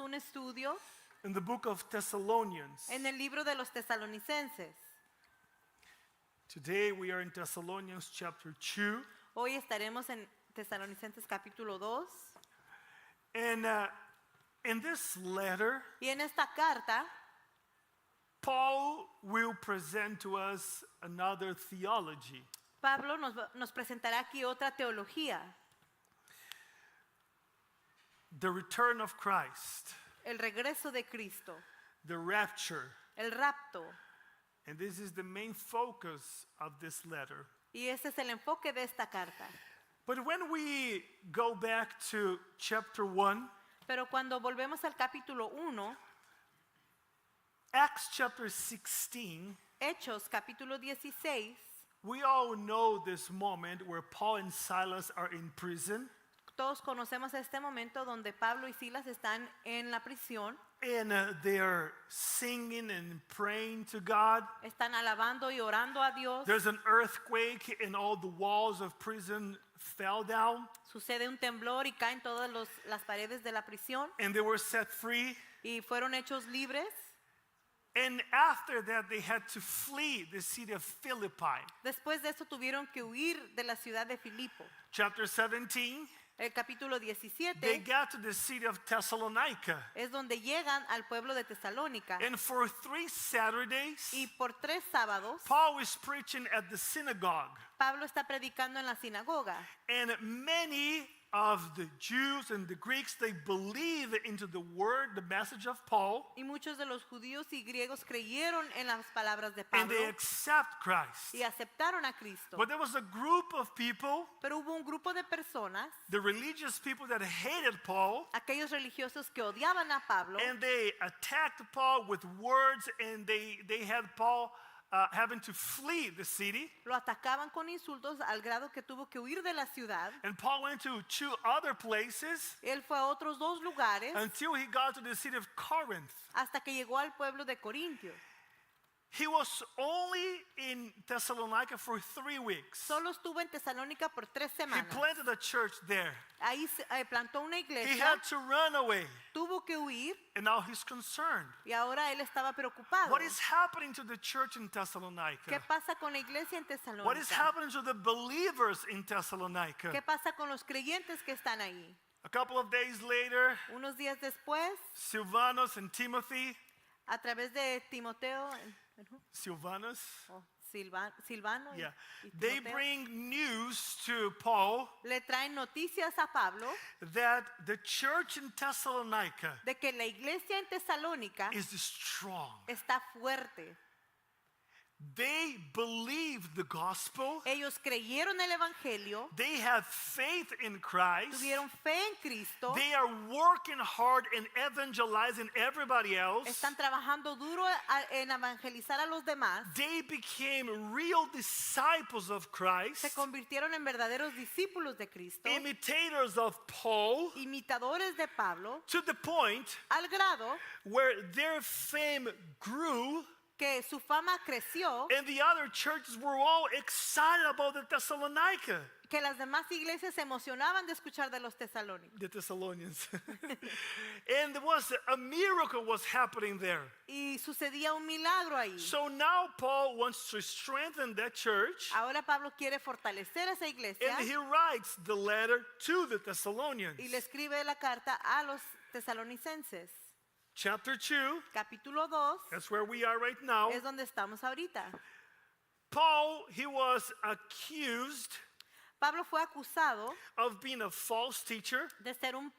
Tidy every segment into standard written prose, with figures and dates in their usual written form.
un estudio in the book of Thessalonians. en el libro de los Tesalonicenses. Today we are in Thessalonians chapter 2. Hoy estaremos en Tesalonicenses capítulo 2. And in this letter, Y en esta carta, Paul will present to us another theology. Pablo nos presentará aquí otra teología, The return of Christ, el regreso de Cristo, the rapture. el rapto. And this is the main focus of this letter. Y ese es el enfoque de esta carta. But when we go back to chapter 1, Pero cuando volvemos al capítulo 1, Acts chapter 16, Hechos capítulo 16, we all know this moment where Paul and Silas are in prison. todos conocemos este momento donde Pablo y Silas están en la prisión, And they are singing and praying to God. están alabando y orando a Dios. There's an earthquake and all the walls of prison fell down. Sucede un temblor y caen todas las paredes de la prisión And they were set free. y fueron hechos libres. And after that, they had to flee the city of Philippi. Después de eso tuvieron que huir de la ciudad de Filipo. Chapter 17, El capítulo they 17 got to the city of Thessalonica. es donde llegan al pueblo de Tesalónica. And for 3 Saturdays, Y por 3 sábados, Paul is preaching at the synagogue. Pablo está predicando en la sinagoga. And many of the Jews and the Greeks, they believe into the word, the message of Paul, Y muchos de los judíos y griegos creyeron en las palabras de and Pablo they accept Christ. y aceptaron a Cristo. But there was a group of people, Pero hubo un grupo de personas, the religious people that hated Paul, aquellos religiosos que odiaban a Pablo, and they attacked Paul with words, and they had Paul having to flee the city. lo atacaban con insultos al grado que tuvo que huir de la ciudad. And Paul went to 2 other places Él fue a otros 2 lugares until he got to the city of Corinth. hasta que llegó al pueblo de Corintio. He was only in Thessalonica for 3 weeks. Solo estuvo en Tesalónica por 3 He semanas. planted a church there. Ahí plantó una He iglesia, had to run away, tuvo que huir and now he's concerned. y ahora él estaba preocupado. What is happening to the church in ¿Qué Thessalonica? pasa con la iglesia en What is Tesalónica? happening to the believers in Thessalonica? ¿Qué pasa con los creyentes que están ahí? A couple of days later, Unos días después, Silvanus and Timothy, a través de Timoteo, Silvanus, o Silvano yeah, y they Timoteo, bring news to Paul le traen noticias a Pablo that the church in Thessalonica de que la iglesia en Tesalónica is strong. está fuerte. They believe the gospel. Ellos creyeron el evangelio, They have faith in Christ. tuvieron fe en Cristo, They are working hard in evangelizing everybody else. están trabajando duro en evangelizar a los demás, They became real disciples of Christ, se convirtieron en verdaderos discípulos de Cristo, imitators of Paul, imitadores de Pablo, to the point al grado where their fame grew que su fama creció, and the other churches were all excited about the Thessalonica. que las demás iglesias se emocionaban de escuchar de los tesalónicos. The Thessalonians. And there was a miracle was happening there. Y sucedía un milagro ahí. So now Paul wants to strengthen that church, Ahora Pablo quiere fortalecer esa iglesia and he writes the letter to the Thessalonians. y le escribe la carta a los tesalonicenses. Chapter 2, Capítulo 2 that's where we are right now. es donde estamos ahorita. Paul, he was accused Pablo fue acusado of being a false teacher, de ser un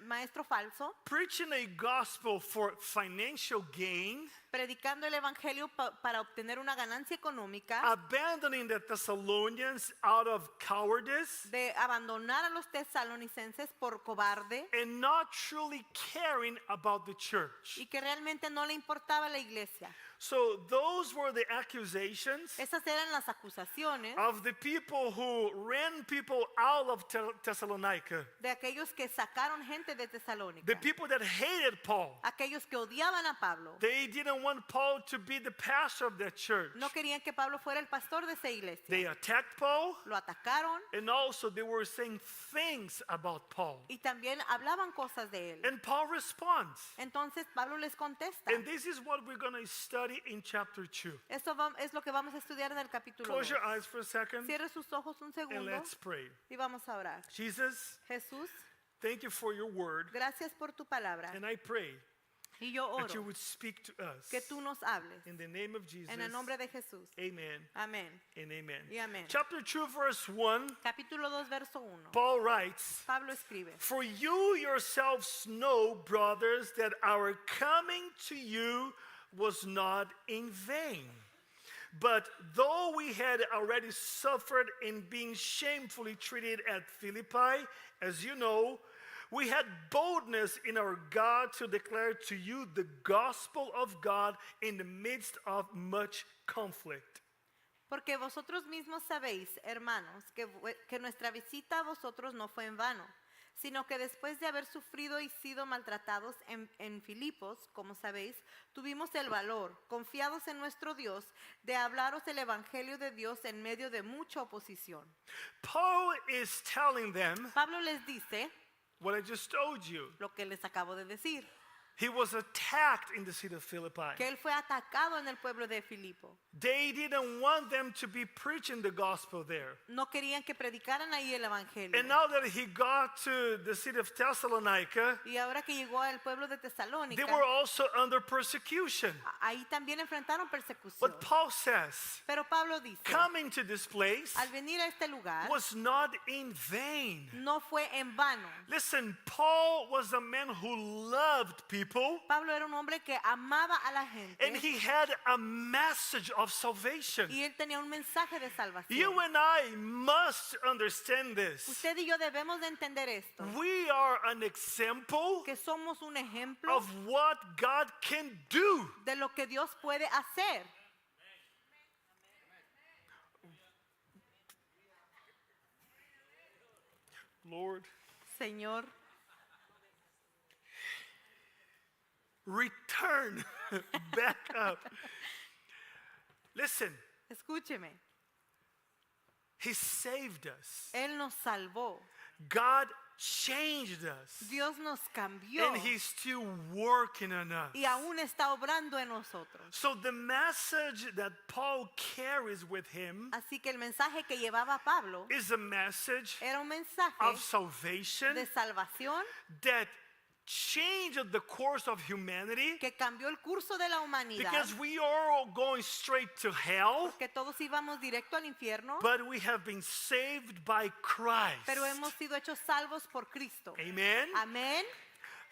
maestro falso, preaching a gospel for financial gain, predicando el evangelio para obtener una ganancia económica, abandoning the Thessalonians out of cowardice, de abandonar a los tesalonicenses por cobarde and not truly caring about the church. y que realmente no le importaba la iglesia. So those were the accusations Esas eran las acusaciones of the people who ran people out of Thessalonica, de aquellos que sacaron gente de Tesalónica, the people that hated Paul. aquellos que odiaban a Pablo. They didn't want Paul to be the pastor of that church. No querían que Pablo fuera el pastor de esa iglesia. They attacked Paul, Lo atacaron and also they were saying things about Paul. y también hablaban cosas de él. And Paul responds. Entonces Pablo les contesta. And this is what we're going to study in chapter 2. Esto es lo que vamos a estudiar en el capítulo 2. Close your eyes for a second Cierre sus ojos un and segundo let's pray. y vamos a orar. Jesus, Jesús, thank you for your word. gracias por tu palabra. And I pray Y yo that you oro would speak to us. que tú nos hables. In the name of Jesus. En el nombre de Jesús. Amen Amén. and amen. Y amén. Chapter 2, verse 1, Capítulo 2, verso 1. Paul writes, Pablo escribe. For you yourselves know, brothers, that our coming to you was not in vain. But though we had already suffered in being shamefully treated at Philippi, as you know, we had boldness in our God to declare to you the gospel of God in the midst of much conflict. Porque vosotros mismos sabéis, hermanos, que nuestra visita a vosotros no fue en vano, sino que después de haber sufrido y sido maltratados en Filipos, como sabéis, tuvimos el valor, confiados en nuestro Dios, de hablaros el evangelio de Dios en medio de mucha oposición. Paul is telling them Pablo les dice what I just told you. lo que les acabo de decir, He was attacked in the city of Philippi. que él fue atacado en el pueblo de Filipo. They didn't want them to be preaching the gospel there. No querían que predicaran ahí el evangelio. And now that he got to the city of Thessalonica, Y ahora que llegó al pueblo de they Tesalónica, were also under persecution. ahí también enfrentaron persecución. But Paul says, Pero Pablo dice, coming to this place al venir a este lugar, was not in vain. no fue en vano. Listen, Paul was a man who loved people, Pablo era un hombre que amaba a la gente and he had a message of salvation. y él tenía un mensaje de salvación. You and I must understand this. Usted y yo debemos de entender esto, We are an example que somos un ejemplo of what God can do. de lo que Dios puede hacer. Lord, Señor, return back up. Listen, escúcheme, he saved us. Él nos salvó, God changed us. Dios nos cambió And he's still working on us. y aún está obrando en nosotros. So the message that Paul carries with him Así que el mensaje que llevaba Pablo is a message era un mensaje of salvation de salvación that changed the course of humanity, que cambió el curso de la humanidad, because we are all going straight to hell, que todos íbamos directo al infierno, but we have been saved by Christ. pero hemos sido hechos salvos por Cristo. Amen. Amén.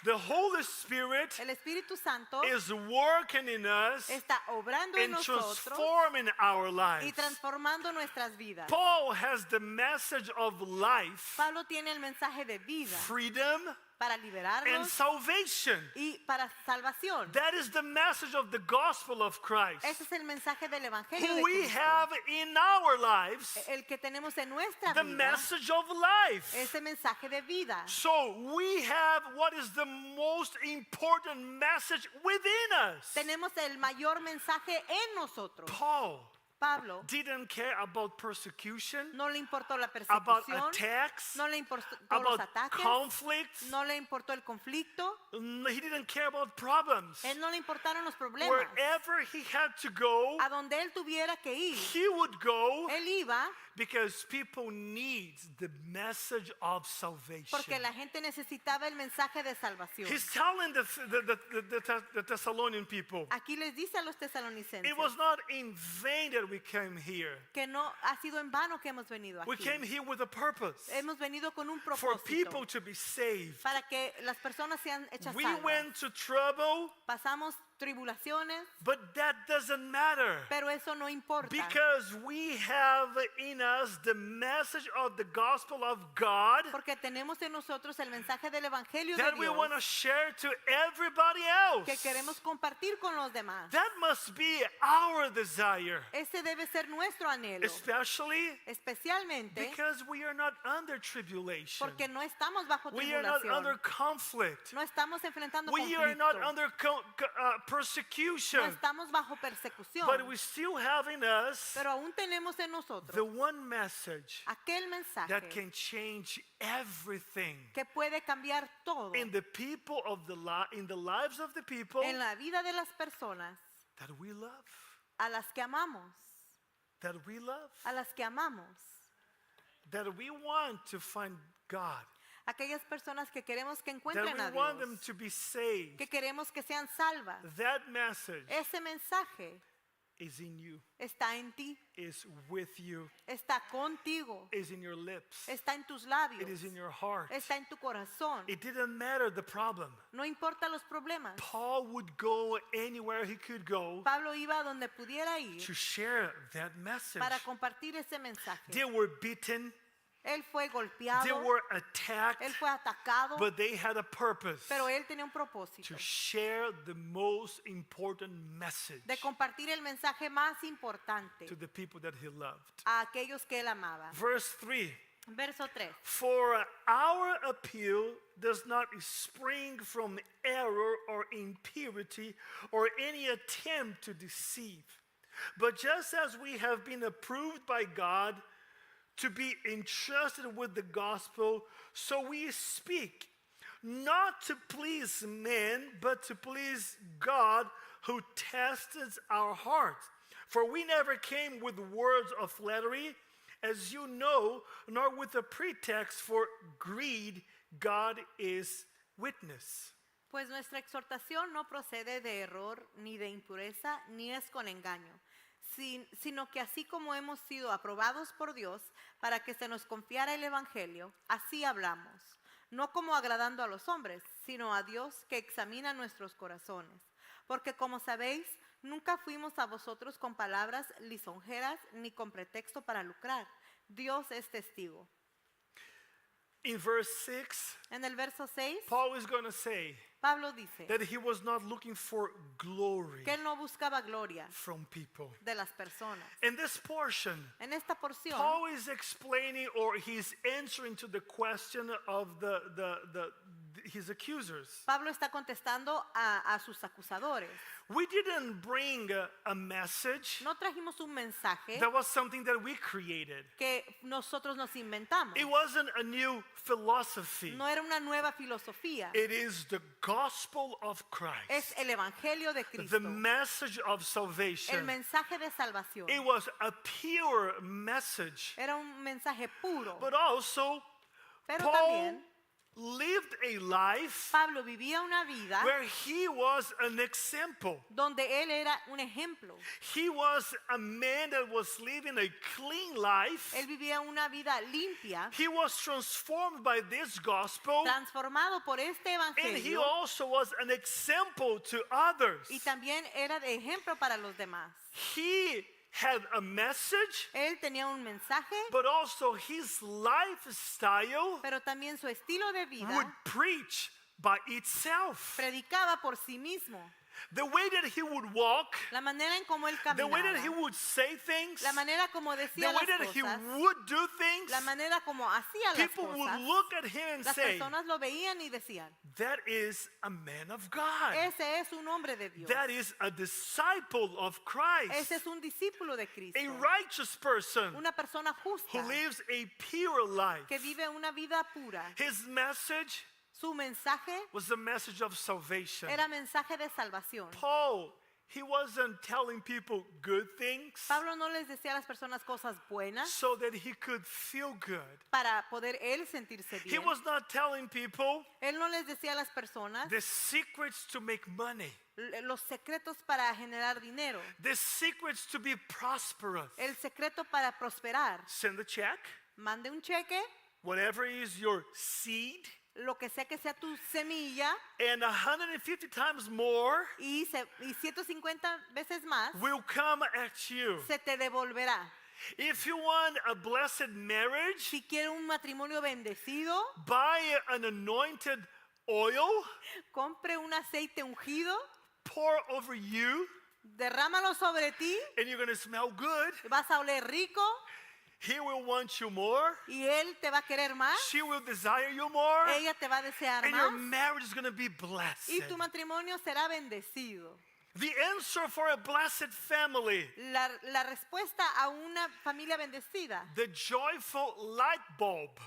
The Holy Spirit El Espíritu Santo is working in us está obrando en and nosotros transforming our y lives. transformando nuestras vidas. Paul has the message of life, Pablo tiene el mensaje de vida freedom, para and liberarnos salvation. y para salvación. That is the message of the gospel of Christ, Ese es el mensaje del Evangelio who de we Cristo. have in our lives, El que tenemos en nuestra the vida, message of life. ese mensaje de vida. So we have what is the most important message within us. Tenemos el mayor mensaje en nosotros. Paul Pablo didn't care about persecution, no le importó la about persecución, attacks, no le importó los about ataques, conflicts. no le importó el conflicto, He didn't care about problems. él no le importaron los problemas. Wherever he had to go, A donde él tuviera que ir, he would go, él iba because people need the message of salvation. porque la gente necesitaba el mensaje de salvación. He's telling the Thessalonian people, Aquí les dice a los tesalonicenses it was not in vain that we came here. que no ha sido en vano que hemos venido We aquí. came here with a purpose, Hemos venido con un for people propósito to be saved. para que las personas sean hechas We salvas. went to trouble, Pasamos tribulaciones, but that doesn't matter, pero eso no importa. because we have in us the message of the gospel of God Porque tenemos en nosotros el mensaje del Evangelio de that we Dios want to share to everybody else. que queremos compartir con los demás. That must be our desire, Ese debe ser nuestro anhelo, especially especialmente because we are not under tribulation. porque no estamos bajo We are not under tribulación, conflict. no estamos enfrentando We are not conflicto, under persecution. No estamos bajo persecución. But we still have in us Pero aún tenemos en the nosotros one message aquel mensaje that can change everything que puede cambiar todo in the people of in the lives of the people en la vida de las personas that we love. a las que amamos, That we love. a las que amamos. That we want to find God. Aquellas personas que queremos que That encuentren a we want them Dios, to be saved. que queremos que sean salvas. That message Ese mensaje is in you, está en ti, is with you, está contigo, is in your lips, está en tus labios, it is in your heart. está en tu corazón. It didn't matter the problem. No importa los problemas. Paul would go anywhere he could go Pablo iba a donde pudiera ir to share that message. para compartir ese mensaje. They were beaten, Él fue they golpeado, were attacked, él fue atacado, but they had a purpose pero él tenía un propósito to share the most important message de compartir el mensaje más importante to the people that he loved. a aquellos que él amaba. Verse 3. Verso 3. For our appeal does not spring from error or impurity or any attempt to deceive, but just as we have been approved by God to be entrusted with the gospel, so we speak, not to please men, but to please God who tests our hearts. For we never came with words of flattery, as you know, nor with a pretext for greed. God is witness. Pues nuestra exhortación no procede de error, ni de impureza, ni es con engaño, sino que así como hemos sido aprobados por Dios para que se nos confiara el Evangelio, así hablamos, no como agradando a los hombres, sino a Dios que examina nuestros corazones. Porque como sabéis, nunca fuimos a vosotros con palabras lisonjeras ni con pretexto para lucrar. Dios es testigo. In verse 6, En el verso 6, Paul is going to say Pablo dice that he was not looking for glory que él no buscaba gloria from people. de las personas. In this portion, En esta porción, Paul is explaining or he's answering to the question of his accusers. Pablo está contestando a sus acusadores. We didn't bring a message No trajimos un mensaje that was something that we created. que nosotros nos inventamos. It wasn't a new philosophy. No era una nueva filosofía. It is the gospel of Christ, Es el Evangelio de the Cristo. message of El salvation. mensaje de salvación. It was a pure message, Era un mensaje puro. but also Pero Paul también lived a life Pablo vivía una vida where he was an example. donde él era un ejemplo. He was a man that was living a clean life. Él vivía una vida limpia, He was transformed by this gospel, transformado por este and he Evangelio, also was an example to others. y también era de ejemplo para los demás. He had a message, Él tenía un mensaje, but also his lifestyle pero también su estilo de would vida preach by itself. predicaba por sí mismo. The way that he would walk, La manera en cómo él the way that he caminaba, would say things, la manera como the decía way las that he cosas, would do things, la manera como hacía las people would cosas, look at him and las say, personas lo veían y decían, that is a man of God. ese es un hombre de Dios, That is a disciple of Christ. ese es un discípulo de Cristo, A righteous person una persona who justa lives a pure life. que vive una vida pura. His message Su mensaje was the message of salvation. era mensaje de salvación. Paul, he wasn't telling people good things Pablo no les decía a las personas cosas buenas so that he could feel good. para poder él sentirse He bien. was not telling people Él no les decía a las personas the secrets to make money, los secretos para generar dinero, the secrets to be prosperous. el secreto para prosperar. Send a check, Mande un cheque, whatever is your seed, lo que sea tu semilla, and 150 times more y 150 veces más will come at you. se te devolverá. If you want a blessed marriage, Si quieres un matrimonio bendecido, buy an anointed oil, compre un aceite ungido, pour over you, derrámalo sobre ti, and you're going to smell good. vas a oler rico He will want you more. y él te va a querer más, She will desire you more. ella te va a desear And your más marriage is going to be y blessed. tu matrimonio será bendecido. The answer for a blessed family. La respuesta a una familia bendecida. The joyful light bulb.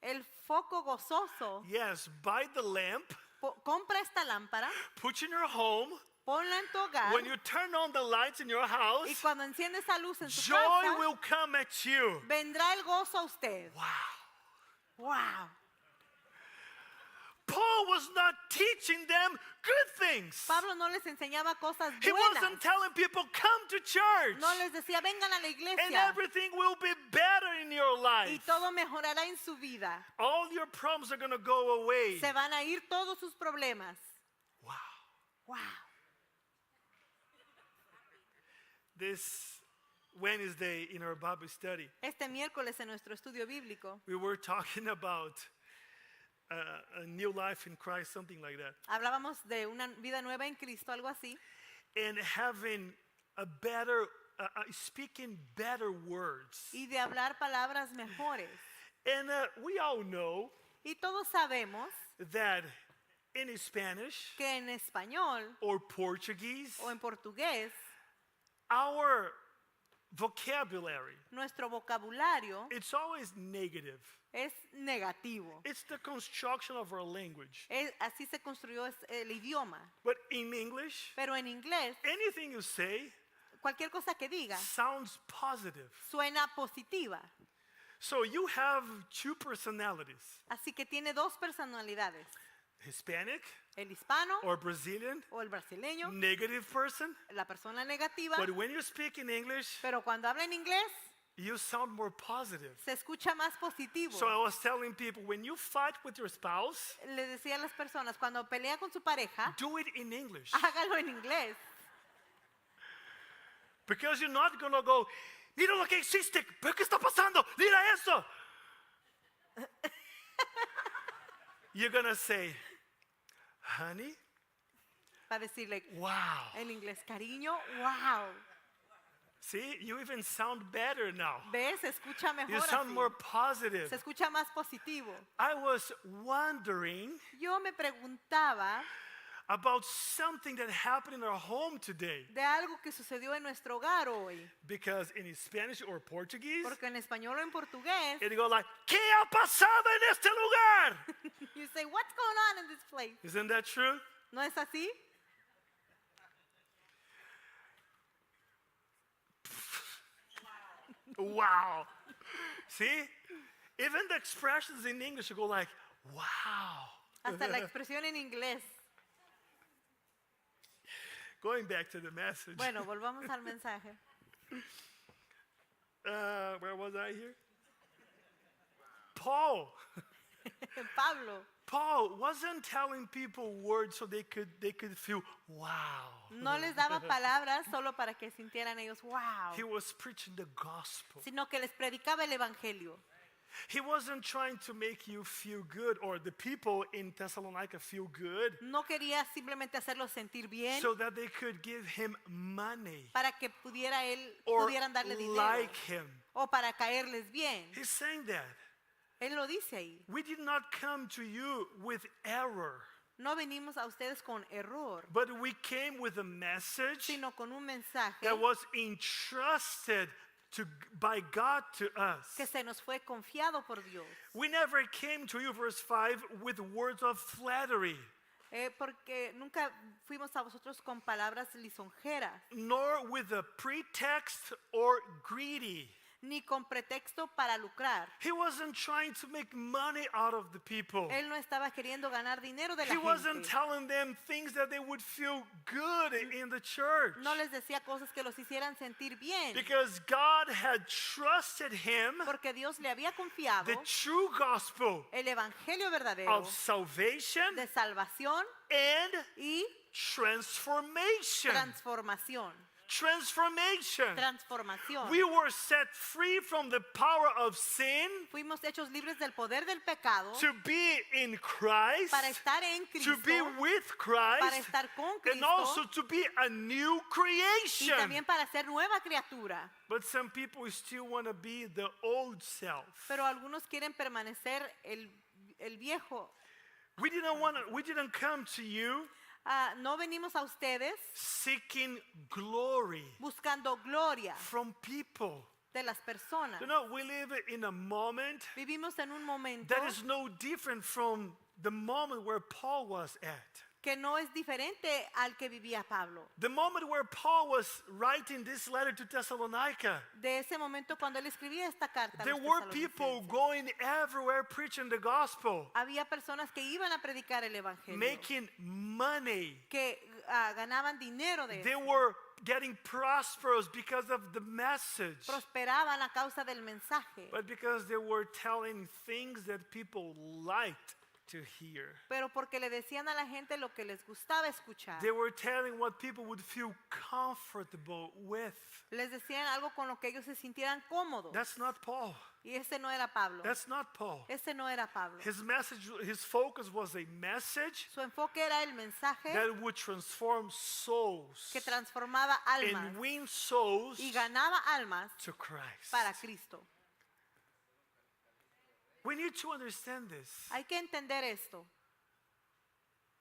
El foco gozoso. Yes, buy the lamp, Compra esta lámpara, put in your home. ponla en tu hogar. When you turn on the lights in your Y house, cuando enciende esa luz en tu joy casa, will come at you. vendrá el gozo a usted. Wow. Wow. Paul was not teaching them good things. Pablo no les enseñaba cosas He buenas. wasn't telling people, come to church. No les decía, vengan a la And iglesia everything will be better in your y life. todo mejorará en su vida. All your problems are going to go away. Se van a ir todos sus problemas. Wow. Wow. This Wednesday in our Bible study, Este miércoles en nuestro estudio bíblico we were talking about a new life in Christ, something like that. hablábamos de una vida nueva en Cristo, algo así, And having a better, speaking better words. y de hablar palabras mejores. And we all know Y todos sabemos that in Spanish que en español or Portuguese, o en portugués, our vocabulary, nuestro vocabulario it's always negative. es negativo. It's the construction of our language. Así se construyó el idioma. But in English, Pero en inglés, anything you say cualquier cosa que diga sounds positive. suena positiva. So you have two personalities, Así que tiene dos personalidades. Hispanic El hispano or Brazilian, o el brasileño, negative person. la persona negativa. But when you speak in English, Pero cuando habla en inglés, you sound more positive. se escucha más positivo. So I was telling people, when you fight with your spouse, Le decía a las personas, cuando pelea con su pareja, do it in English. hágalo en inglés. Because you're not going to go, mira lo que hiciste, ¿pero qué está pasando? Mira eso. You're going to say, honey, Para decirle wow. en inglés, cariño, wow. See, you even sound better now. ¿Ves? Se escucha You mejor sound así. more positive. Se escucha más positivo. I was wondering Yo me preguntaba about something that happened in our home today. de algo que sucedió en nuestro hogar hoy. Because in Spanish or Portuguese, Porque en español o en portugués, it goes like, ¿qué ha pasado en este lugar? you say, what's going on in this place? Isn't that true? ¿No es así? Wow. See? Even the expressions in English go like, wow. Hasta la expresión en inglés. Going back to the message. Bueno, volvamos al mensaje. Where was I here? Paul Pablo wasn't telling people words so they could feel wow. no les daba palabras solo para que sintieran ellos, wow, He was preaching the gospel. sino que les predicaba el evangelio. He wasn't trying to make you feel good or the people in Thessalonica feel good No quería simplemente hacerlos sentir bien so that they could give him money para que or pudieran darle dinero like him. o para caerles bien. He's saying that. Él lo dice ahí. We did not come to you with error, No venimos a ustedes con error, but we came with a message sino con un mensaje that was entrusted by God to us. que se nos fue confiado por Dios. We never came to you, verse 5, with words of flattery, Porque nunca fuimos a vosotros con palabras lisonjeras, nor with a pretext or greedy. ni con pretexto para lucrar. He wasn't trying to make money out of the people. Él no estaba queriendo ganar dinero de la He wasn't gente. telling them things that they would feel good in the church. No les decía cosas que los hicieran sentir bien, Because God had trusted him porque Dios le había confiado the true gospel el evangelio verdadero of salvation de salvación and y transformation. transformación. Transformación. We were set free from the power of sin Fuimos hechos libres del poder del pecado to be in Christ, para estar en to Cristo, be with para Christ, estar con and also Cristo to be a new y creation. también para ser nueva criatura. But some people still want to be the old self. Pero algunos quieren permanecer el viejo. We didn't come to you no venimos a ustedes seeking glory buscando gloria from people. de las personas. You know, we live in a moment Vivimos en un momento that is no different from the moment where Paul was at. que no es diferente al que vivía Pablo. The moment where Paul was writing this letter to Thessalonica, De ese momento cuando él escribía esta carta, a there los were people tesalonicenses, going everywhere preaching the gospel, había personas que iban a predicar el evangelio, making money. que ganaban dinero de They eso, were getting prosperous because of the message, prosperaban a causa del mensaje, but because they were telling things that people liked to hear. pero porque le decían a la gente lo que les gustaba escuchar. They were telling what people would feel comfortable with. Les decían algo con lo que ellos se sintieran cómodos. That's not Paul. Y ese no era Pablo. That's not Paul. Ese no era Pablo. His message, his focus was a message Su enfoque era el mensaje that would transform souls que transformaba almas and win souls y ganaba almas to Christ. para Cristo. We need to understand this. Hay que entender esto.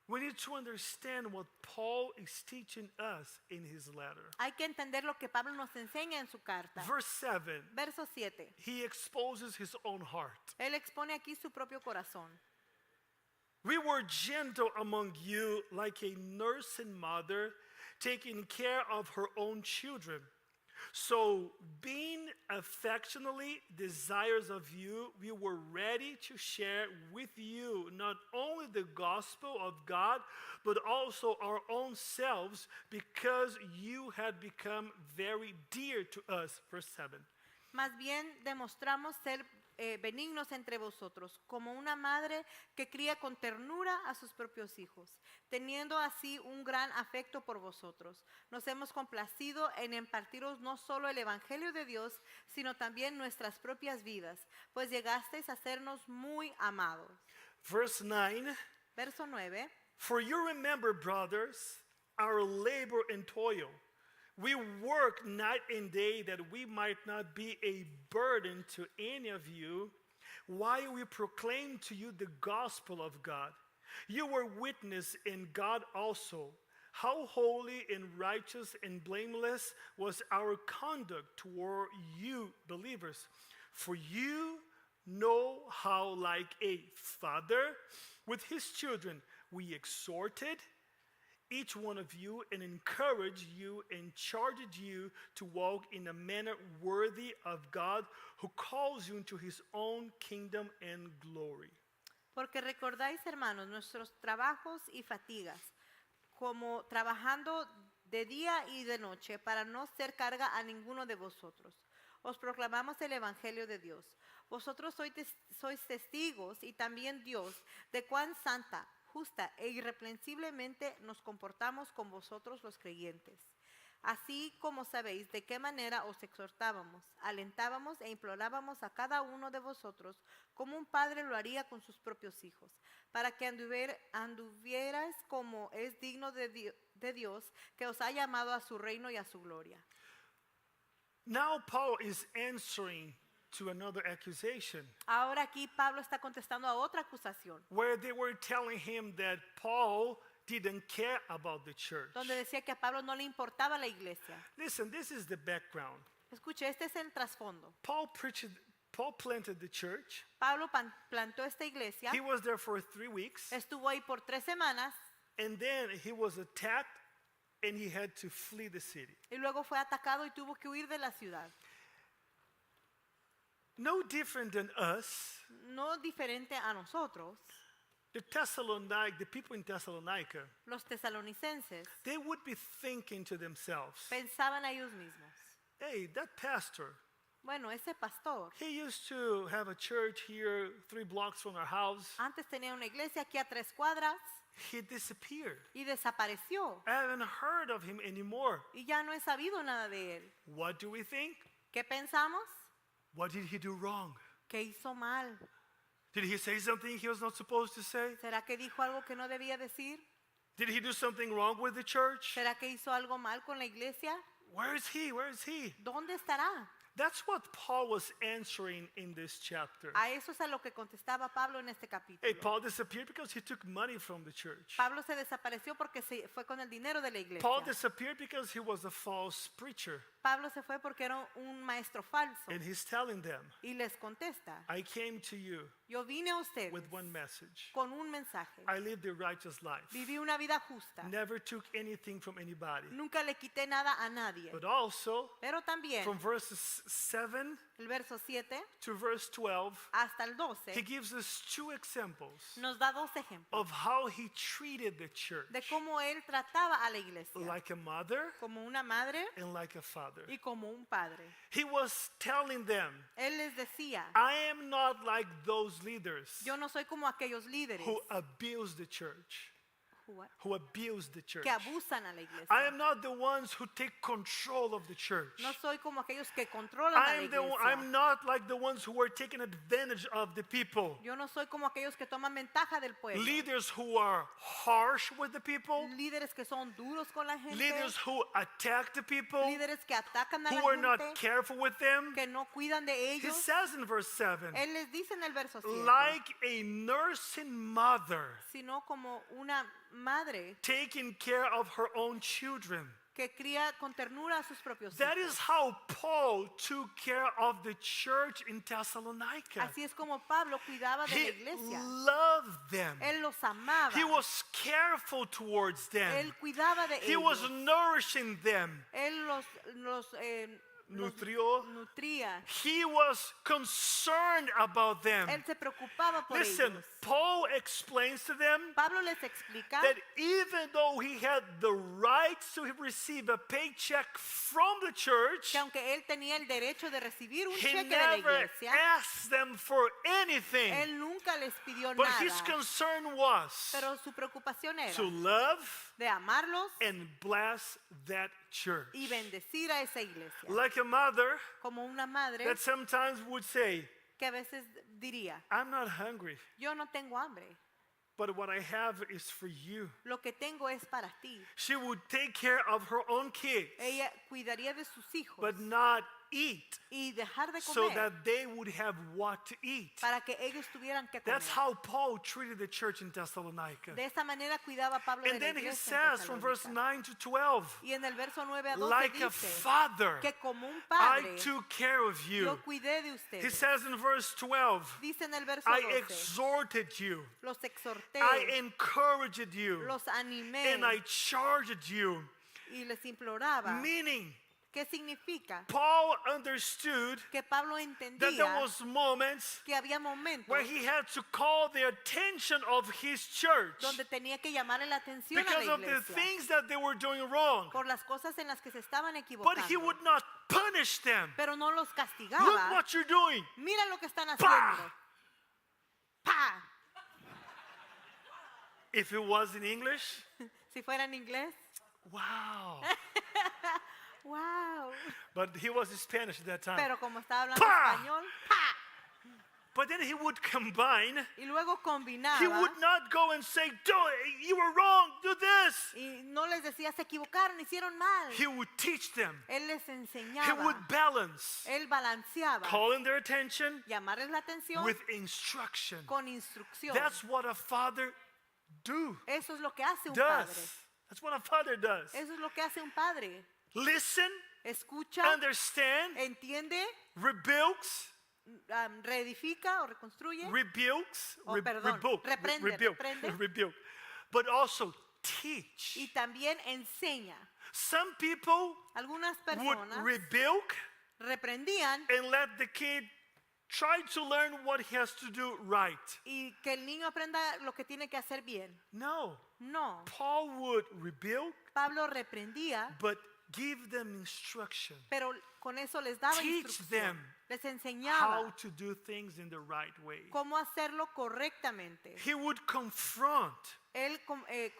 We need to understand what Paul is teaching us in his letter. Hay que entender lo que Pablo nos enseña en su carta. Verse 7, Verso 7. he exposes his own heart. Él expone aquí su propio corazón. We were gentle among you like a nursing mother taking care of her own children. So, being affectionately desirous of you, we were ready to share with you not only the gospel of God, but also our own selves, because you had become very dear to us. Verse 7. Más bien demostramos ser benignos entre vosotros, como una madre que cría con ternura a sus propios hijos, teniendo así un gran afecto por vosotros. Nos hemos complacido en impartiros no solo el evangelio de Dios, sino también nuestras propias vidas, pues llegasteis a sernos muy amados. Verse 9. Verso 9. For you remember, brothers, our labor and toil. We work night and day that we might not be a burden to any of you, while we proclaim to you the gospel of God. You were witness in God also, how holy and righteous and blameless was our conduct toward you, believers. For you know how, like a father with his children, we exhorted each one of you and encouraged you and charged you to walk in a manner worthy of God, who calls you into his own kingdom and glory. Porque recordáis, hermanos, nuestros trabajos y fatigas, como trabajando de día y de noche para no ser carga a ninguno de vosotros. Os proclamamos el evangelio de Dios. Vosotros sois testigos, y también Dios, de cuán santa, justa e irreprensiblemente nos comportamos con vosotros los creyentes. Así como sabéis de qué manera os exhortábamos, alentábamos e implorábamos a cada uno de vosotros, como un padre lo haría con sus propios hijos, para que anduvierais como es digno de Dios, que os ha llamado a su reino y a su gloria. Now Paul is answering to another accusation, Ahora aquí Pablo está contestando a otra acusación, where they were telling him that Paul didn't care about the church. donde decía que a Pablo no le importaba la iglesia. Listen, this is the background. Escuche, este es el trasfondo. Paul planted the church. Pablo plantó esta iglesia, He was there for 3 weeks, estuvo ahí por 3 semanas and then he was attacked and he had to flee the city. y luego fue atacado y tuvo que huir de la ciudad. No different than us, No diferente a nosotros, the people in Thessalonica, los tesalonicenses they would be thinking to themselves, pensaban a ellos mismos, hey, that pastor, bueno, ese pastor he used to have a church here 3 blocks from our house. antes tenía una iglesia aquí a 3 cuadras He disappeared. y desapareció I haven't heard of him anymore. y ya no he sabido nada de él. What do we think? ¿Qué pensamos? What did he do wrong? ¿Qué hizo mal? Did he say something he was not supposed to say? ¿Será que dijo algo que no debía decir? Did he do something wrong with the church? ¿Será que hizo algo mal con la iglesia? Where is he? Where is he? ¿Dónde estará? That's what Paul was answering in this chapter. A eso es a lo que contestaba Pablo en este capítulo. Hey, Paul disappeared because he took money from the church. Pablo se desapareció porque se fue con el dinero de la iglesia. Paul disappeared because he was a false preacher. Pablo se fue porque era un maestro falso. And he's telling them, Y les contesta, I came to you yo vine a ustedes with one message. con un mensaje. I lived a righteous life. Viví una vida justa. Never took anything from anybody. Nunca le quité nada a nadie. But also, Pero también, from verses 7 el verso 7 to verse 12, hasta el he 12 gives us two examples nos da dos ejemplos of how he treated the church, de cómo él trataba a la iglesia, like a mother como una madre and like a father. y como un padre. He was telling them, Él les decía, I am not like those leaders yo no soy como aquellos líderes who abuse the church, who abuse the church. que abusan a la I iglesia. am not the ones who take control of the church. No soy como aquellos que controlan a la iglesia. I'm not like the ones who are taking advantage of the people. Yo no soy como aquellos que toman ventaja del pueblo. Leaders who are harsh with the people, Líderes que son duros con la gente. leaders who attack the people, Líderes que atacan a who la are not gente. careful with them. Que no cuidan de He ellos. says in verse 7, Él les dice en el verso 7. like a nursing mother Sino como una madre taking care of her own children. que cría con ternura a sus propios That hijos. is how Paul took care of the church in Thessalonica. Así es como Pablo cuidaba de la He iglesia. loved them. Él los amaba. He was careful towards them. Él cuidaba de He ellos. was nourishing them. Él los Nutrió. nutría. He was concerned about them. Él se preocupaba por Listen, ellos. Paul explains to them Pablo les explica that even though he had the right to receive a paycheck from the church, que aunque él tenía el derecho de recibir un he cheque de la never iglesia, asked them for anything. él nunca les pidió But nada. his concern was Pero su preocupación era to love de amarlos and bless that church. y bendecir a esa iglesia. Like a mother Como una madre that sometimes would say, que a veces diría, I'm not hungry, yo no tengo hambre, but what I have is for you. lo que tengo es para ti. She would take care of her own kids, Ella cuidaría de sus hijos but not eat, y dejar de so comer that they would have what to eat. para que ellos tuvieran que comer. That's how Paul treated the church in Thessalonica. De esa manera cuidaba Pablo And de la then he iglesia en says from verse Tesalónica. 9 to 12, Y en el verso 9 a 12 like a dice father, que como un I padre took care of you. yo cuidé de He ustedes. says in verse 12, Dice en el verso I 12, exhorted you, los exhorté, I encouraged you, los animé and I charged you. y les imploraba. Meaning, ¿Qué significa? Paul understood Que Pablo that there entendía was moments que había momentos where he had to call the attention of his church donde tenía que llamarle la atención a because la of the iglesia things that they were doing wrong. por las cosas en las que se estaban But equivocando. he would not punish them. Pero no los Look castigaba. what you're doing. Mira lo que están Pa! haciendo. ¡Pa! If it was in English, Si fuera en inglés. wow. ¡Wow! But he was Spanish at that time. Pero como estaba hablando Pa! español, ¡pa! But then he would combine. Y luego He combinaba would not go and say, you were wrong, do this. y no les decía, se equivocaron, hicieron mal. He would teach them. Él les He enseñaba. would balance, Él balanceaba. calling their attention Llamarles la atención with instruction. con instrucción. That's what a father Eso es lo que hace un padre. does. That's what a father does. Eso es lo que hace un padre. Listen, Escucha, understand, entiende, rebukes, reedifica o reconstruye. rebukes, Oh, perdón, reprende, reprende. rebuke, but also teach. Y también enseña. Some people Algunas would personas rebuke reprendían and let the kid try to learn what he has to do right. y que el niño aprenda lo que tiene que hacer bien. No, No, Paul would rebuke, Pablo reprendía, but give them instruction, pero con eso les daba Teach instrucción. them Les how enseñaba to do things in the right way. cómo hacerlo correctamente. He would confront Él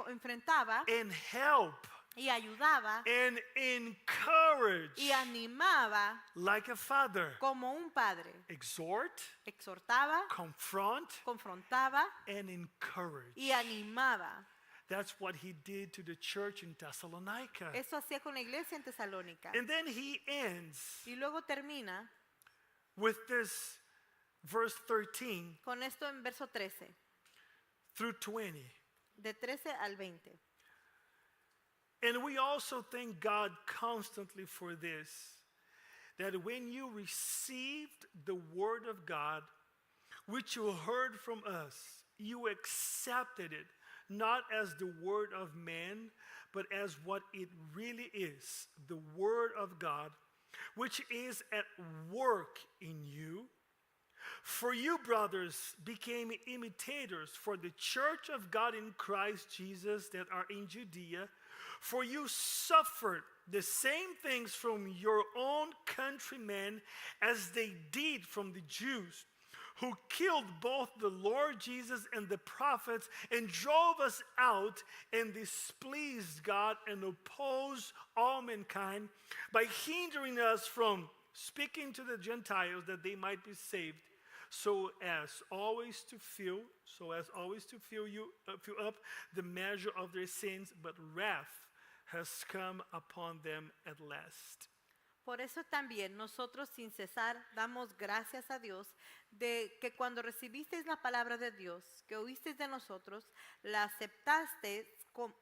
enfrentaba and help y ayudaba and encourage y animaba like a father. como un padre. Exhort, Exhortaba, confront, confrontaba and encourage. y animaba. That's what he did to the church in Thessalonica. Eso hacía con la iglesia en Tesalónica. And then he ends Y luego termina with this verse 13 con esto en verso 13, through 20. de 13 al 20. And we also thank God constantly for this, that when you received the word of God, which you heard from us, you accepted it, not as the word of man, but as what it really is, the word of God, which is at work in you. For you, brothers, became imitators for the church of God in Christ Jesus that are in Judea. For you suffered the same things from your own countrymen as they did from the Jews, who killed both the Lord Jesus and the prophets and drove us out and displeased God and opposed all mankind by hindering us from speaking to the Gentiles that they might be saved, so as always to fill you fill up the measure of their sins, but wrath has come upon them at last. Por eso también nosotros sin cesar damos gracias a Dios de que cuando recibisteis la palabra de Dios, que oísteis de nosotros, la aceptasteis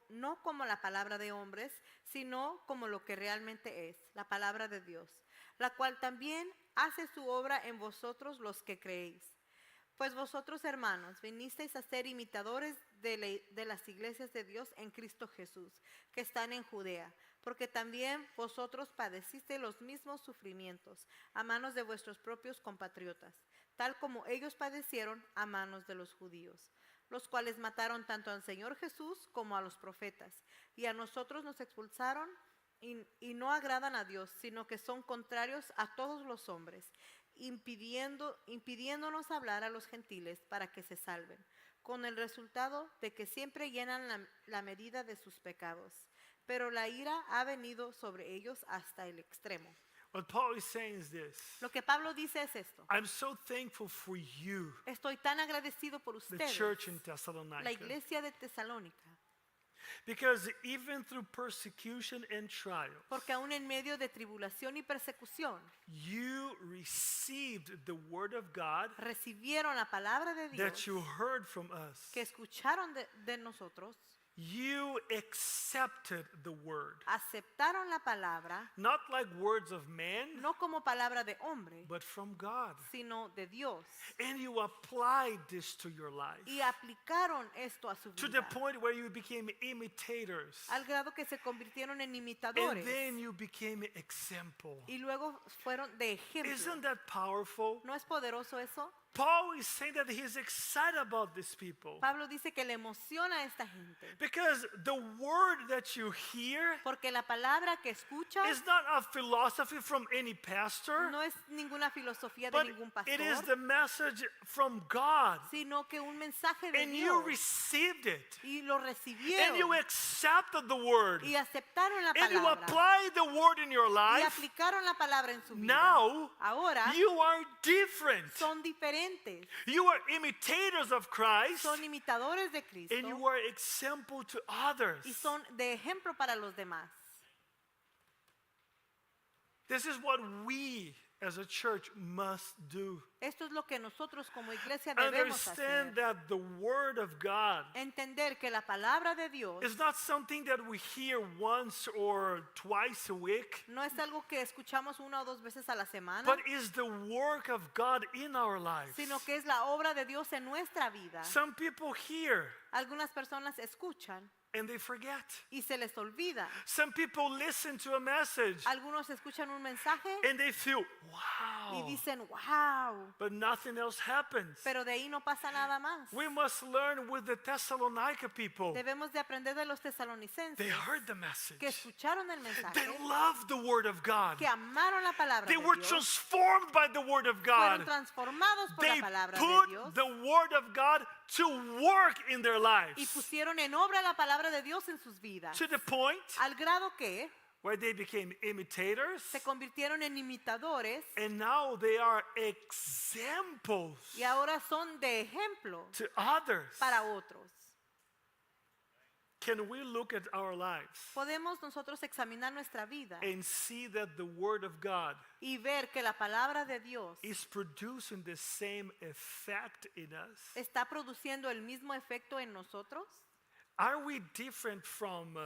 no como la palabra de hombres, sino como lo que realmente es, la palabra de Dios, la cual también hace su obra en vosotros los que creéis. Pues vosotros, hermanos, vinisteis a ser imitadores de las iglesias de Dios en Cristo Jesús, que están en Judea, porque también vosotros padecisteis los mismos sufrimientos a manos de vuestros propios compatriotas, tal como ellos padecieron a manos de los judíos, los cuales mataron tanto al Señor Jesús como a los profetas, y a nosotros nos expulsaron y no agradan a Dios, sino que son contrarios a todos los hombres, impidiéndonos hablar a los gentiles para que se salven, con el resultado de que siempre llenan la medida de sus pecados. Pero la ira ha venido sobre ellos hasta el extremo. What Paul is saying is this: Lo que Pablo dice es esto. I'm so thankful for you, Estoy tan agradecido por the ustedes, church in la Thessalonica, iglesia de Tesalónica, because even through persecution and trials, porque aún en medio de tribulación y persecución, you received the word of God recibieron la palabra de Dios that you heard from us. que escucharon de nosotros, You accepted the word, aceptaron la palabra, not like words of man, no como palabra de hombre, but from God. sino de Dios, And you applied this to your life, y aplicaron esto a su to the vida, point where you became imitators. al grado que se convirtieron en And imitadores, then you became example. y luego fueron de ejemplo. Isn't that powerful? ¿No es poderoso eso? Paul is saying that he's excited about these people Pablo dice que le emociona a esta gente, because the word that you hear porque la palabra que escuchas is not a philosophy from any pastor, no es ninguna filosofía de but ningún it is pastor, the message from God. sino que un mensaje de And you Dios, received it. y lo And recibieron you accepted the word. y aceptaron la And you palabra applied the word in your y life. aplicaron la palabra en su vida. Now Ahora you are different. son diferentes, You are imitators of Christ. son imitadores de Cristo And you are example to others. y son de ejemplo para los demás. This is what we as a church must do. Esto es lo que nosotros como iglesia debemos Understand hacer. that the word of God Entender que la palabra de Dios is not something that we hear once or twice a week, no es algo que escuchamos una o dos veces a la semana, but is the work of God in our lives. sino que es la obra de Dios en nuestra vida. Some people hear Algunas personas escuchan and they forget. y se les olvida. Some people listen to a message Algunos escuchan un mensaje and they feel, y wow, dicen, wow, but nothing else happens. pero de ahí no pasa nada más. We must learn with the Thessalonica people. Debemos de aprender de los tesalonicenses They heard the message. que escucharon el mensaje, They loved the word of God. que amaron la palabra They de were Dios, transformed by the word of fueron God. transformados por They la palabra put de Dios the word of God to work in their y lives pusieron en obra la palabra de Dios en sus vidas, to the point al grado que where they became imitators se convirtieron en imitadores and now they are examples y ahora son de ejemplo to others. para otros. can we look at our lives podemos nosotros examinar nuestra vida and see that the Word of God y ver que la palabra de Dios is producing the same effect in us? está produciendo el mismo efecto en nosotros? Are we different from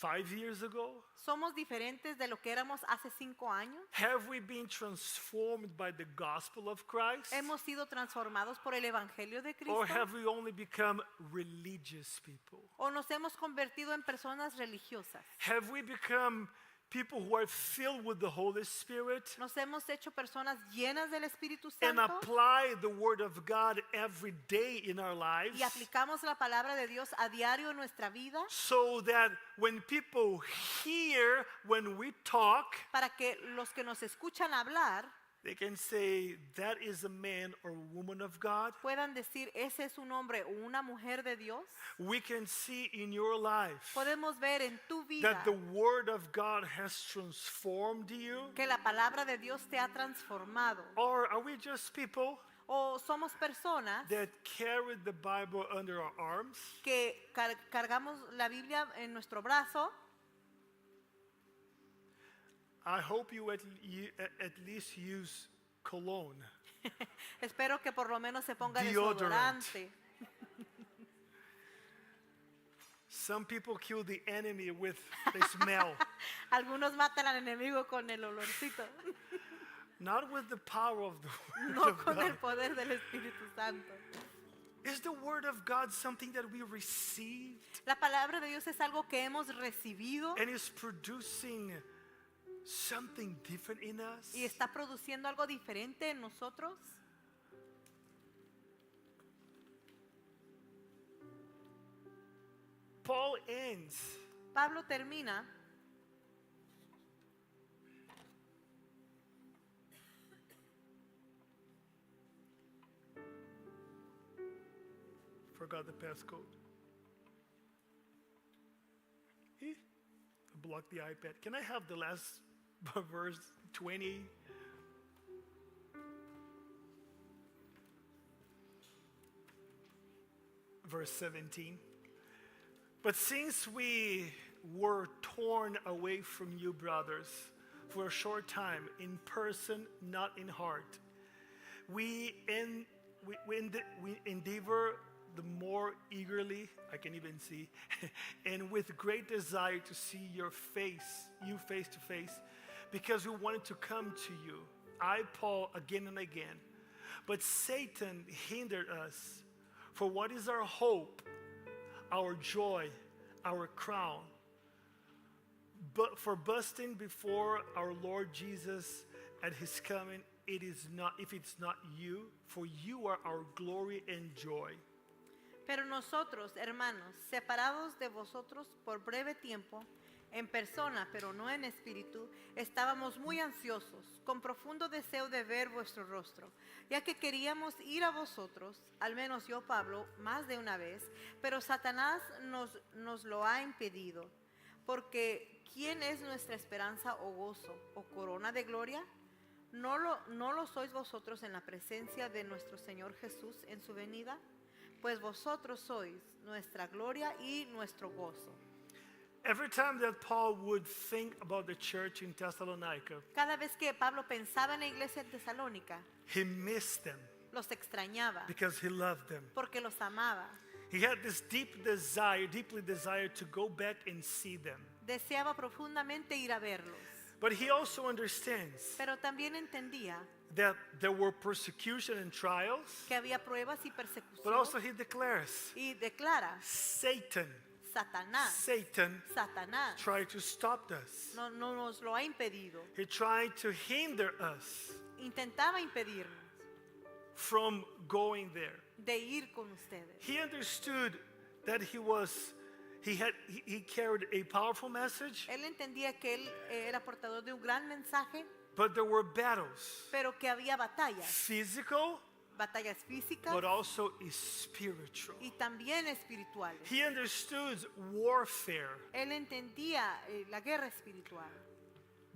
5 years ago? ¿Somos diferentes de lo que éramos hace 5 años? Have we been transformed by the gospel of Christ? ¿Hemos sido transformados por el Evangelio de Or Cristo? have we only become religious people? ¿O nos hemos convertido en personas religiosas? Have we become people who are filled with the Holy Spirit ¿Nos hemos hecho personas llenas del Espíritu and Santo? apply the Word of God every day in our lives? Y aplicamos la palabra de Dios a diario en nuestra vida So that when people hear when we talk, para que los que nos escuchan hablar they can say, that is a man or woman of God. puedan decir, ese es un hombre o una mujer de Dios. We can see in your life Podemos ver en tu vida that the Word of God has transformed you. que la palabra de Dios te ha transformado. Or are we just people O somos personas that carry the Bible under our arms que cargamos la Biblia en nuestro brazo. I hope you at least use cologne. Espero que por lo menos se ponga Deodorant. desodorante. Some people kill the enemy with the smell, Algunos matan al enemigo con el olorcito, not with the power of the Word no of con el God. poder del Espíritu Santo. Is the Word of God something that we received La palabra de Dios es algo que hemos recibido and is producing something different in us? y está produciendo algo diferente en nosotros. Paul ends Pablo termina forgot the passcode. Eh, I blocked the iPad. Can I have the last verse 20? Verse 17. But since we were torn away from you, brothers, for a short time, in person, not in heart, we endeavor the more eagerly, I can even see, and with great desire to see you face to face, because we wanted to come to you, I, Paul, again and again. But Satan hindered us. For what is our hope, our joy, our crown? But for busting before our Lord Jesus at his coming, it is not, if it's not you, for you are our glory and joy. Pero nosotros, hermanos, separados de vosotros por breve tiempo, en persona, pero no en espíritu, estábamos muy ansiosos, con profundo deseo de ver vuestro rostro, ya que queríamos ir a vosotros, al menos yo, Pablo, más de una vez, pero Satanás nos lo ha impedido. Porque, ¿quién es nuestra esperanza o gozo o corona de gloria? ¿No lo sois vosotros en la presencia de nuestro Señor Jesús en su venida? Pues vosotros sois nuestra gloria y nuestro gozo. Every time that Paul would think about the church in Thessalonica, Cada vez que Pablo pensaba en la iglesia en Tesalónica, he missed them los extrañaba because he loved them. porque los amaba. He had this deeply desire to go back and see them. Deseaba profundamente ir a verlos, But he also understands pero también entendía that there were persecution and trials, que había pruebas y but also persecución he declares, y declara, Satan Satanás tried to stop us. no nos lo ha impedido. He tried to hinder us Intentaba impedirnos from going there. de ir con ustedes. He understood that he carried a powerful message, Él entendía que él era portador de un gran mensaje, but there were battles, pero que había batallas batallas físicas, but but also spiritual. y también espirituales. He understood warfare, Él entendía la guerra espiritual.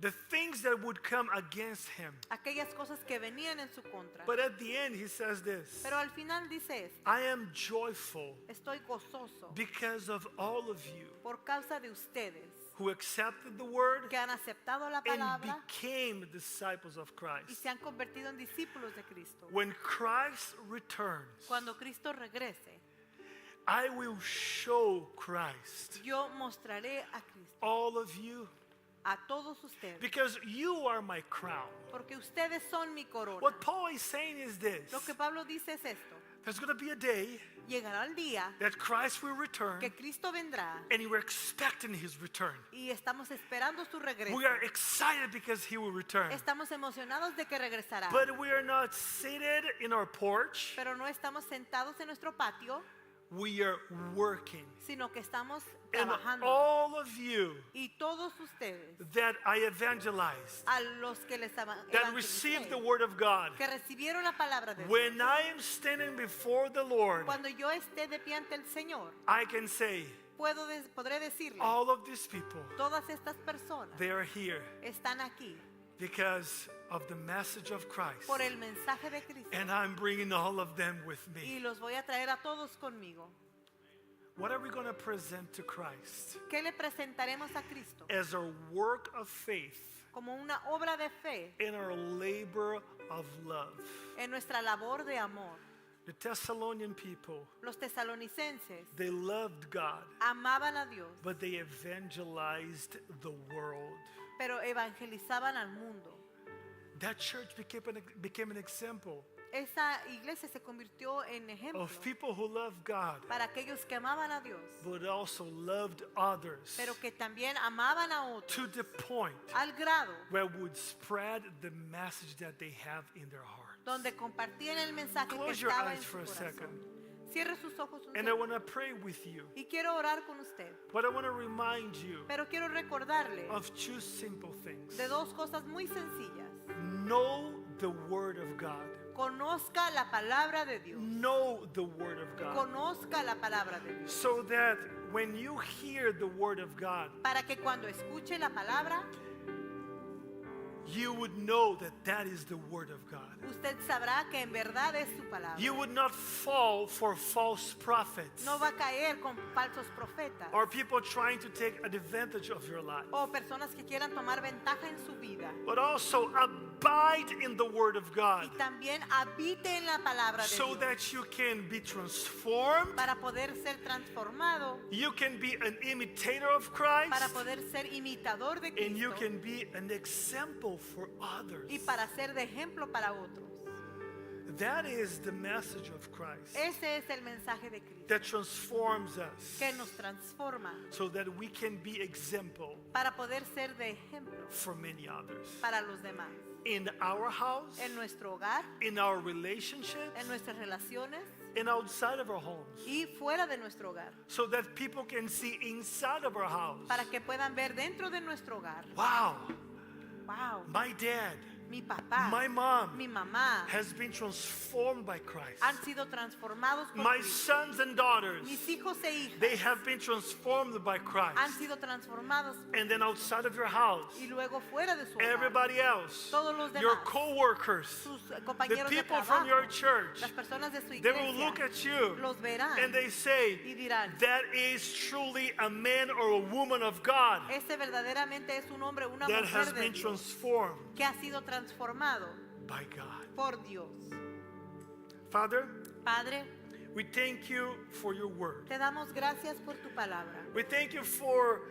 the things that would come against him. aquellas cosas que venían en su contra. But at the end, he says this: Pero al final dice esto, I am joyful estoy gozoso because of all of you por causa de ustedes who accepted the word que han aceptado la and palabra became disciples of y Christ. se han convertido en discípulos de Cristo. When Christ returns, Cuando Cristo regrese, I will show Christ yo mostraré a Cristo, all of you, a todos ustedes, because you are my crown. porque ustedes son mi corona. What Paul is saying is this: Lo que Pablo dice es esto, there's going to be a day llegará el día that Christ will return, que Cristo vendrá and we're expecting his return. y estamos esperando su regreso. We are excited because he will return. Estamos emocionados de que regresará, But we are not seated in our porch. pero no estamos sentados en nuestro patio, We are working. sino que estamos And trabajando. all of you Y todos ustedes, that I evangelized, a los que les that received the evangelicé, word of God, que recibieron la palabra de Dios, when I am standing before the Lord, cuando yo esté de pie ante el Señor, I can say, podré decirle, all of these people, todas estas personas they are here están aquí because of the message of Christ. por el mensaje de Cristo And I'm bringing all of them with y me. los voy a traer a todos conmigo. What are we going to present to Christ? ¿Qué le presentaremos a Cristo? As a work of faith Como una obra de fe in our labor of love. en nuestra labor de amor. The Thessalonian people, Los tesalonicenses they loved God, amaban a Dios, but they evangelized the world. pero evangelizaban al mundo. That church became an example Esa iglesia se convirtió en ejemplo of people who loved God, para aquellos que amaban a Dios, but also loved others, pero que también amaban a otros, to the point al grado where would spread the message that they have in their hearts. donde compartían el mensaje que Close your estaba eyes en for su a corazón. second. Cierre sus ojos un And I segundo. want to pray with you, Y quiero orar con usted, but I want to remind you pero quiero recordarle of two simple things. de dos cosas muy sencillas. Know the Word of God. Conozca la palabra de Dios. Know the Word of God. Conozca la palabra de Dios. So that when you hear the Word of God, Para que cuando escuche la palabra, you would know that that is the Word of God. usted sabrá que en verdad es su palabra. You would not fall for false prophets No va a caer con falsos profetas or people trying to take advantage of your life, o personas que quieran tomar ventaja en su vida. but also abide in the Word of God Y también habite en la palabra de so Dios that you can be transformed, para poder ser transformado, you can be an imitator of Christ, para poder ser imitador de and you Cristo can be an example for others. y para ser de ejemplo para otros. That is the message of Christ Ese es el mensaje de Cristo that transforms us que nos transforma so that we can be example para poder ser de ejemplo for many others. para los demás. In our house, En nuestro hogar, in our relationships, en nuestras relaciones and outside of our homes, y fuera de nuestro hogar, so that people can see inside of our house. para que puedan ver dentro de nuestro hogar. Wow, Wow, my dad, mi papá, my mom mi mamá has been transformed by Christ. han sido transformados por My Cristo. sons and daughters, Mis hijos e hijas they have been transformed by han Christ. sido transformados And then outside of your house, y luego fuera de su hogar, everybody else, todos los your demás, co-workers, sus the compañeros de people from your trabajo, church, las personas de su they will iglesia, look at you los verán and they say, y dirán, that is truly a man or a woman of God ese verdaderamente es un hombre, una that has mujer de been Dios transformed que ha sido transformado by God. por Dios. Father, Padre, we thank you for your word. te damos gracias por tu palabra. We thank you for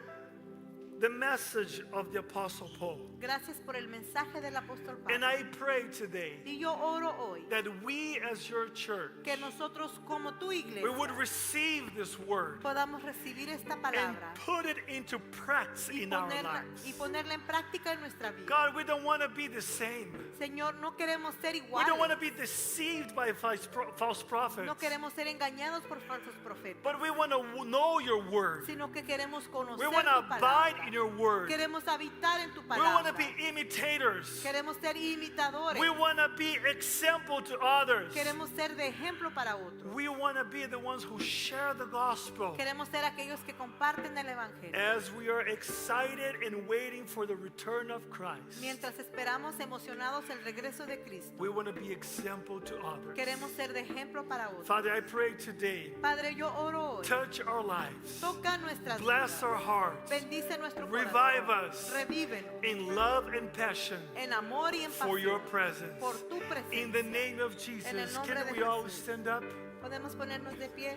the message of the Apostle Paul. Gracias por el mensaje del apóstol And Pablo. I pray today Y yo oro hoy that we as your church, que nosotros como tu we would iglesia receive this word podamos recibir esta and palabra put it into practice y in our ponerla lives. en práctica en nuestra vida. God, we don't want to be the same. Señor, no queremos ser We don't want to iguales. be deceived by false prophets. No queremos ser engañados por falsos profetas, But we want to know your word. sino que queremos We conocer want tu to abide palabra. in your word. Queremos habitar en tu We want to palabra. be imitators. Queremos ser imitadores. We want to be example to others. Queremos ser de ejemplo para otros. We want to be the ones who share the gospel. Queremos ser aquellos que comparten el evangelio. As we are excited and waiting for the return of Christ, Mientras esperamos emocionados el regreso de Cristo, we want to be example to others. queremos ser de ejemplo para otros. Father, I pray today, Padre, yo oro hoy. touch our lives, Toca nuestras bless vidas. our hearts, Bendice nuestro revive corazón. us Revívenos in love and passion en amor y en for your pasión presence. por tu In the presencia. name of En el Jesus, nombre can de we all Jesús. stand up? Podemos ponernos de pie.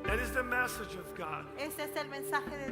That is the message of God. Ese es el mensaje de